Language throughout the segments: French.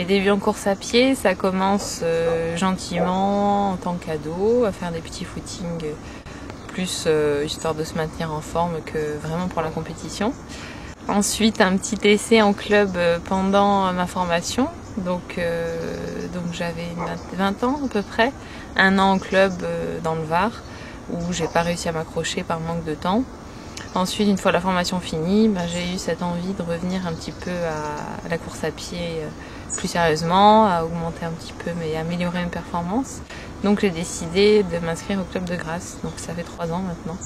débuts en course à pied, ça commence gentiment en tant qu'ado, à faire des petits footings plus histoire de se maintenir en forme que vraiment pour la compétition. Ensuite, un petit essai en club pendant ma formation. Donc j'avais 20 ans à peu près, 1 an en club dans le Var, où j'ai pas réussi à m'accrocher par manque de temps. Ensuite, une fois la formation finie, j'ai eu cette envie de revenir un petit peu à la course à pied plus sérieusement, à augmenter un petit peu, mais améliorer mes performances. Donc j'ai décidé de m'inscrire au club de Grasse, donc ça fait 3 ans maintenant.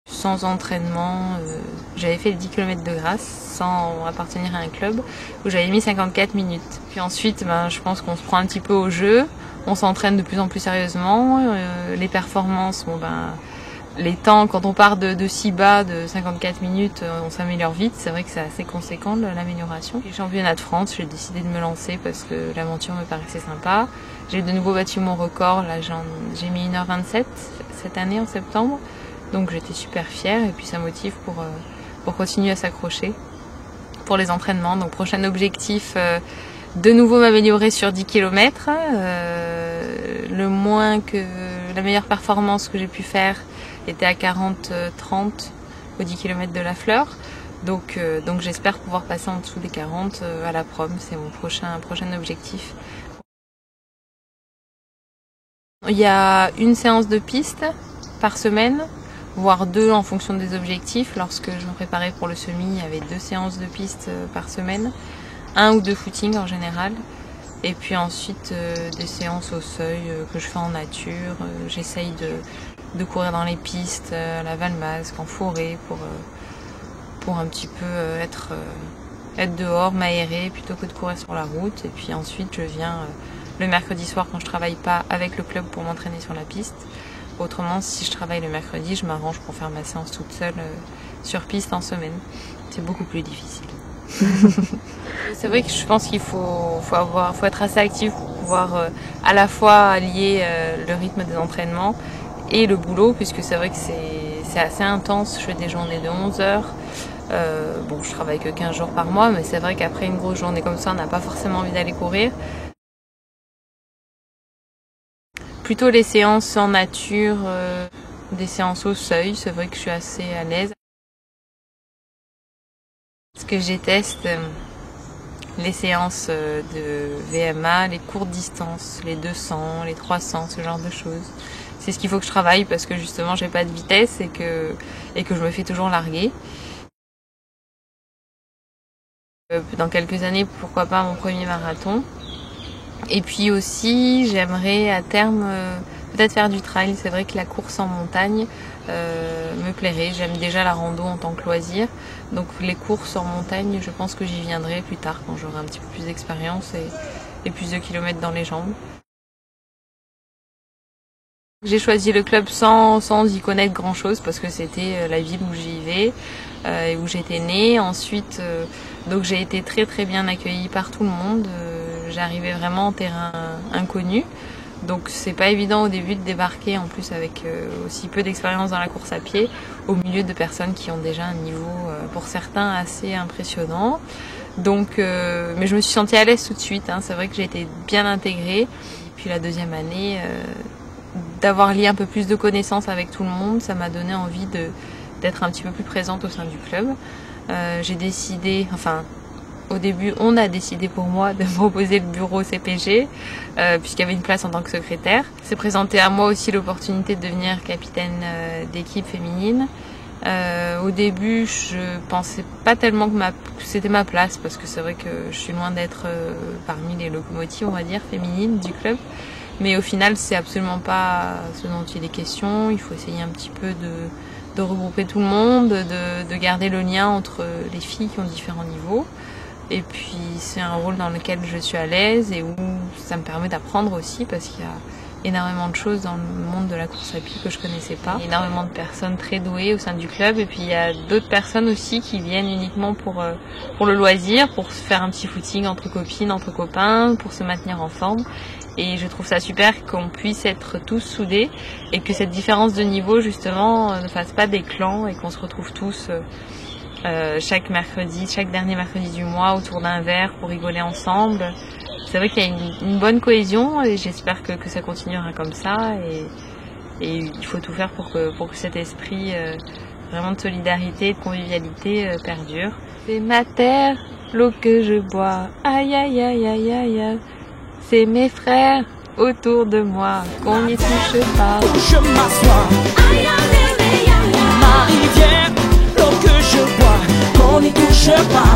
Sans entraînement, j'avais fait les 10 km de Grasse sans appartenir à un club où j'avais mis 54 minutes. Puis ensuite, je pense qu'on se prend un petit peu au jeu, on s'entraîne de plus en plus sérieusement, les performances, les temps, quand on part de si bas, de 54 minutes, on s'améliore vite. C'est vrai que c'est assez conséquent l'amélioration. Les championnats de France, j'ai décidé de me lancer parce que l'aventure me paraissait sympa. J'ai de nouveau battu mon record, là j'ai mis 1h27 cette année en septembre. Donc j'étais super fière et puis ça motive pour continuer à s'accrocher pour les entraînements. Donc prochain objectif, de nouveau m'améliorer sur 10 km. La meilleure performance que j'ai pu faire était à 40-30 aux 10 km de la Fleur. Donc j'espère pouvoir passer en dessous des 40 à la prom. C'est mon prochain objectif. Il y a une séance de piste par semaine, voire 2 en fonction des objectifs. Lorsque je me préparais pour le semi, il y avait 2 séances de piste par semaine, 1 ou 2 footings en général. Et puis ensuite des séances au seuil que je fais en nature. J'essaye de courir dans les pistes, à la Valmasque, en forêt, pour un petit peu être dehors, m'aérer plutôt que de courir sur la route. Et puis ensuite je viens le mercredi soir quand je travaille pas avec le club pour m'entraîner sur la piste. Autrement, si je travaille le mercredi, je m'arrange pour faire ma séance toute seule sur piste en semaine. C'est beaucoup plus difficile. C'est vrai que je pense qu'il faut être assez actif pour pouvoir à la fois allier le rythme des entraînements et le boulot, puisque c'est vrai que c'est assez intense. Je fais des journées de 11 heures. Je travaille que 15 jours par mois, mais c'est vrai qu'après une grosse journée comme ça, on n'a pas forcément envie d'aller courir. Plutôt les séances en nature, des séances au seuil, c'est vrai que je suis assez à l'aise. Ce que je déteste, les séances de VMA, les courtes distances, les 200, les 300, ce genre de choses. C'est ce qu'il faut que je travaille parce que justement j'ai pas de vitesse et que je me fais toujours larguer. Dans quelques années, pourquoi pas mon premier marathon. Et puis aussi, j'aimerais à terme peut-être faire du trail. C'est vrai que la course en montagne me plairait. J'aime déjà la rando en tant que loisir. Donc les courses en montagne, je pense que j'y viendrai plus tard quand j'aurai un petit peu plus d'expérience et plus de kilomètres dans les jambes. J'ai choisi le club sans y connaître grand chose parce que c'était la ville où j'y vais et où j'étais née. Ensuite, donc j'ai été très très bien accueillie par tout le monde. J'arrivais vraiment en terrain inconnu. Donc c'est pas évident au début de débarquer en plus avec aussi peu d'expérience dans la course à pied au milieu de personnes qui ont déjà un niveau pour certains assez impressionnant. Donc mais je me suis sentie à l'aise tout de suite. C'est vrai que j'ai été bien intégrée. Et puis la deuxième année d'avoir lié un peu plus de connaissances avec tout le monde, ça m'a donné envie d'être un petit peu plus présente au sein du club. J'ai décidé, au début, on a décidé pour moi de me proposer le bureau CPG, puisqu'il y avait une place en tant que secrétaire. C'est présenté à moi aussi l'opportunité de devenir capitaine d'équipe féminine. Au début, je pensais pas tellement que c'était ma place, parce que c'est vrai que je suis loin d'être parmi les locomotives, on va dire, féminines du club. Mais au final, c'est absolument pas ce dont il est question. Il faut essayer un petit peu de regrouper tout le monde, de garder le lien entre les filles qui ont différents niveaux. Et puis c'est un rôle dans lequel je suis à l'aise et où ça me permet d'apprendre aussi parce qu'il y a énormément de choses dans le monde de la course à pied que je connaissais pas. Il y a énormément de personnes très douées au sein du club et puis il y a d'autres personnes aussi qui viennent uniquement pour le loisir, pour se faire un petit footing entre copines, entre copains, pour se maintenir en forme. Et je trouve ça super qu'on puisse être tous soudés et que cette différence de niveau justement ne fasse pas des clans et qu'on se retrouve tous chaque dernier mercredi du mois autour d'un verre pour rigoler ensemble. C'est vrai qu'il y a une bonne cohésion et j'espère que ça continuera comme ça et il faut tout faire pour que cet esprit vraiment de solidarité et de convivialité perdure. C'est ma terre, l'eau que je bois, aïe aïe aïe aïe aïe aïe. C'est mes frères autour de moi, qu'on n'y touche pas. Je m'assois, ma rivière, l'eau que je bois, qu'on n'y touche pas.